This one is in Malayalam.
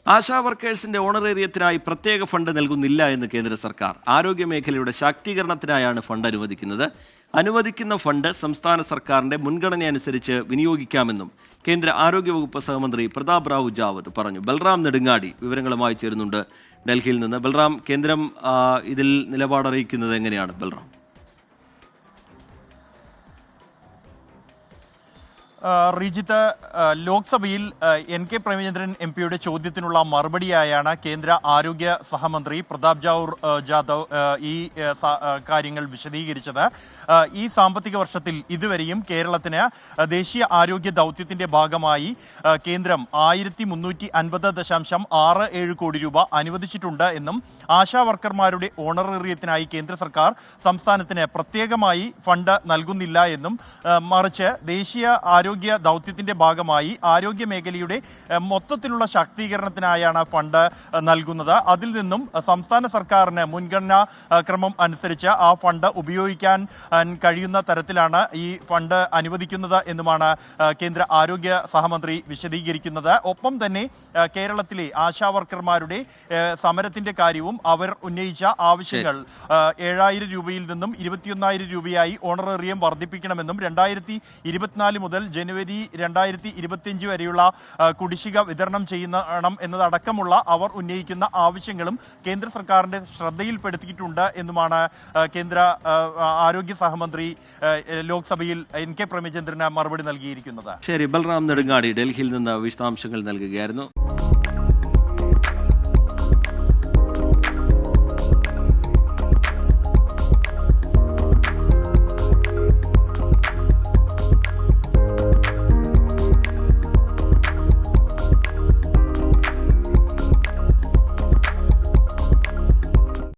ആശാ വർക്കേഴ്സിന്റെ ഓണറേറിയത്തിനായി പ്രത്യേക ഫണ്ട് നൽകുന്നില്ല എന്ന് കേന്ദ്ര സർക്കാർ. ആരോഗ്യമേഖലയുടെ ശാക്തീകരണത്തിനായാണ് ഫണ്ട് അനുവദിക്കുന്നത്. അനുവദിക്കുന്ന ഫണ്ട് സംസ്ഥാന സർക്കാരിന്റെ മുൻഗണനയനുസരിച്ച് വിനിയോഗിക്കാമെന്നും കേന്ദ്ര ആരോഗ്യവകുപ്പ് സഹമന്ത്രി പ്രതാപ് റാവു ജാവദ് പറഞ്ഞു. ബൽറാം നെടുങ്ങാടി വിവരങ്ങളുമായി ചേരുന്നുണ്ട് ഡൽഹിയിൽ നിന്ന്. ബൽറാം, കേന്ദ്രം ഇതിൽ നിലപാടറിയിക്കുന്നത് എങ്ങനെയാണ് ബൽറാം? റീജിത്ത്, ലോക്സഭയിൽ എൻ കെ പ്രേമചന്ദ്രൻ എം പിയുടെ ചോദ്യത്തിനുള്ള മറുപടിയായാണ് കേന്ദ്ര ആരോഗ്യ സഹമന്ത്രി പ്രതാപ് ജാദവ് ഈ കാര്യങ്ങൾ വിശദീകരിച്ചത്. ഈ സാമ്പത്തിക വർഷത്തിൽ ഇതുവരെയും കേരളത്തിന് ദേശീയ ആരോഗ്യ ദൗത്യത്തിന്റെ ഭാഗമായി കേന്ദ്രം 1350.67 കോടി രൂപ അനുവദിച്ചിട്ടുണ്ട് എന്നും ആശാ വർക്കർമാരുടെ ഓണറേറിയത്തിനായി കേന്ദ്ര സർക്കാർ സംസ്ഥാനത്തിന് പ്രത്യേകമായി ഫണ്ട് നൽകുന്നില്ല എന്നും മറിച്ച് ദേശീയ ആരോഗ്യ ദൗത്യത്തിന്റെ ഭാഗമായി ആരോഗ്യ മേഖലയുടെ മൊത്തത്തിലുള്ള ശാക്തീകരണത്തിനായാണ് ഫണ്ട് നൽകുന്നത്. അതിൽ നിന്നും സംസ്ഥാന സർക്കാരിന് മുൻഗണനാ ക്രമം അനുസരിച്ച് ആ ഫണ്ട് ഉപയോഗിക്കാൻ കഴിയുന്ന തരത്തിലാണ് ഈ ഫണ്ട് അനുവദിക്കുന്നത് എന്നുമാണ് കേന്ദ്ര ആരോഗ്യ സഹമന്ത്രി വിശദീകരിക്കുന്നത്. ഒപ്പം തന്നെ കേരളത്തിലെ ആശാ വർക്കർമാരുടെ സമരത്തിന്റെ കാര്യവും അവർ ഉന്നയിച്ച ആവശ്യങ്ങൾ 7,000 രൂപയിൽ നിന്നും 21,000 രൂപയായി ഓണറേറിയം വർദ്ധിപ്പിക്കണമെന്നും 2024 മുതൽ ജനുവരി 2025 വരെയുള്ള കുടിശ്ശിക വിതരണം ചെയ്യണം എന്നതടക്കമുള്ള അവർ ഉന്നയിക്കുന്ന ആവശ്യങ്ങളും കേന്ദ്ര സർക്കാരിന്റെ ശ്രദ്ധയിൽപ്പെടുത്തിയിട്ടുണ്ട് എന്നുമാണ് കേന്ദ്ര ആരോഗ്യ സഹമന്ത്രി ലോക്സഭയിൽ എൻ കെ പ്രേമചന്ദ്രന് മറുപടി നൽകിയിരിക്കുന്നത്. ശരി, ബൽറാം നെടുങ്ങാടി ഡൽഹിയിൽ നിന്ന് വിശദാംശങ്ങൾ നൽകുകയായിരുന്നു.